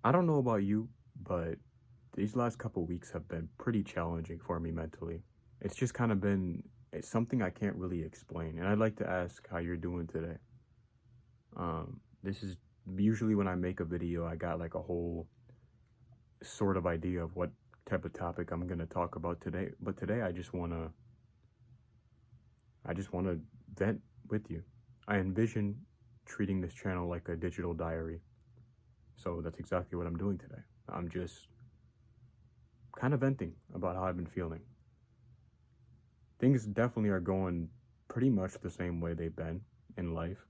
I don't know about you, but these last couple weeks have been pretty challenging for me mentally. It's just kind of been it's something I can't really explain, and I'd like to ask how you're doing today. This is usually when I make a video, I got like a whole sort of idea of what type of topic I'm gonna talk about today. But today, I just wanna vent with you. I envision treating this channel like a digital diary, so that's exactly what I'm doing today. I'm just kind of venting about how I've been feeling. Things definitely are going pretty much the same way they've been in life,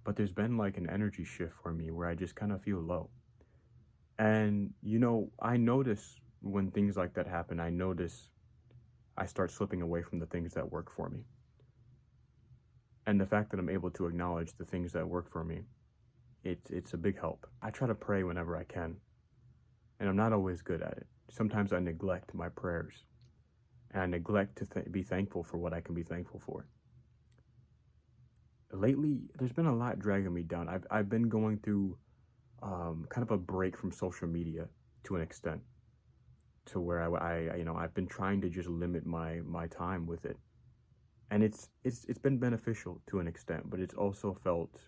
but there's been like an energy shift for me where I just kind of feel low. And I notice when things like that happen, I start slipping away from the things that work for me. And the fact that I'm able to acknowledge the things that work for me, it's a big help. I try to pray whenever I can, and I'm not always good at it. Sometimes I neglect my prayers, and I neglect to be thankful for what I can be thankful for. Lately, there's been a lot dragging me down. I've been going through kind of a break from social media to an extent, to where I've been trying to just limit my time with it, and it's been beneficial to an extent, but it's also felt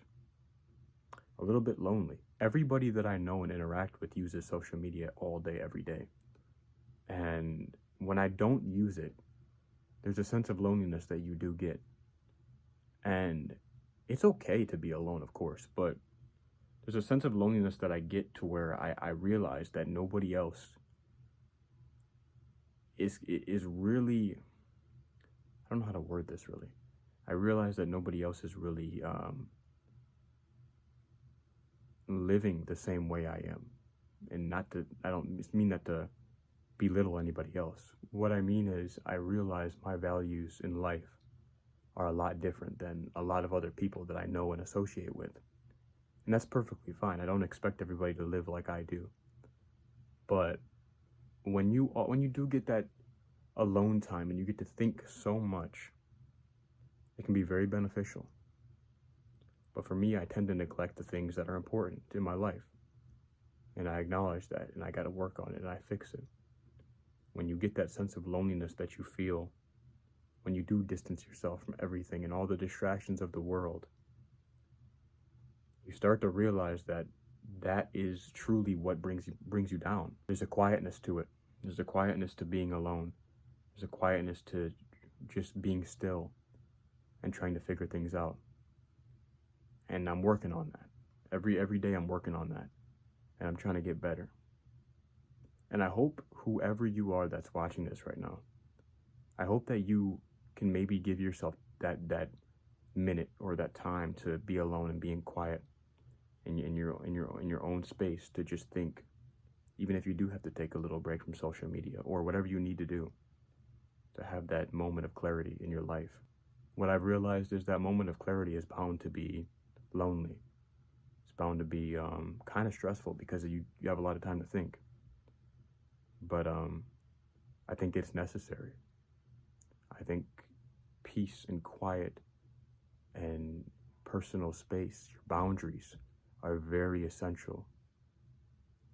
a little bit lonely. Everybody that I know and interact with uses social media all day, every day, and when I don't use it, there's a sense of loneliness that you do get, and it's okay to be alone, of course, but there's a sense of loneliness that I get to where I realize that nobody else is really, I don't know how to word this really. I realize that nobody else is really living the same way I am. And I don't mean that to belittle anybody else. What I mean is I realize my values in life are a lot different than a lot of other people that I know and associate with. And that's perfectly fine. I don't expect everybody to live like I do. But when you do get that alone time and you get to think so much, it can be very beneficial. But for me, I tend to neglect the things that are important in my life. And I acknowledge that, and I got to work on it, and I fix it. When you get that sense of loneliness that you feel when you do distance yourself from everything and all the distractions of the world, you start to realize that that is truly what brings you down. There's a quietness to it. There's a quietness to being alone. There's a quietness to just being still and trying to figure things out. And I'm working on that. Every day I'm working on that. And I'm trying to get better. And I hope whoever you are that's watching this right now, I hope that you can maybe give yourself that minute or that time to be alone and being quiet in your own space, to just think, even if you do have to take a little break from social media or whatever you need to do to have that moment of clarity in your life. What I've realized is that moment of clarity is bound to be lonely. It's bound to be kind of stressful because you have a lot of time to think. But I think it's necessary. I think peace and quiet and personal space, your boundaries, are very essential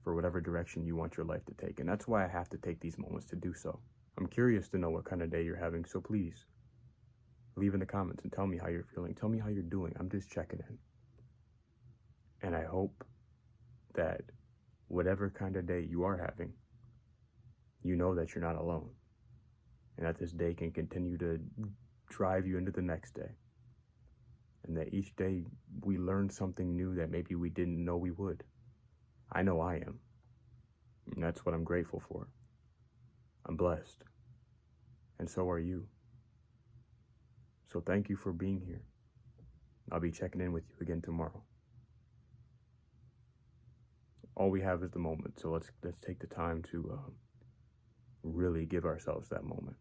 for whatever direction you want your life to take. And that's why I have to take these moments to do so. I'm curious to know what kind of day you're having, so please leave in the comments and tell me how you're feeling. Tell me how you're doing. I'm just checking in. And I hope that whatever kind of day you are having, you know that you're not alone, and that this day can continue to drive you into the next day, and that each day we learn something new that maybe we didn't know we would. I know I am, and that's what I'm grateful for. I'm blessed, and so are you. So thank you for being here. I'll be checking in with you again tomorrow. All we have is the moment, so let's take the time to really give ourselves that moment.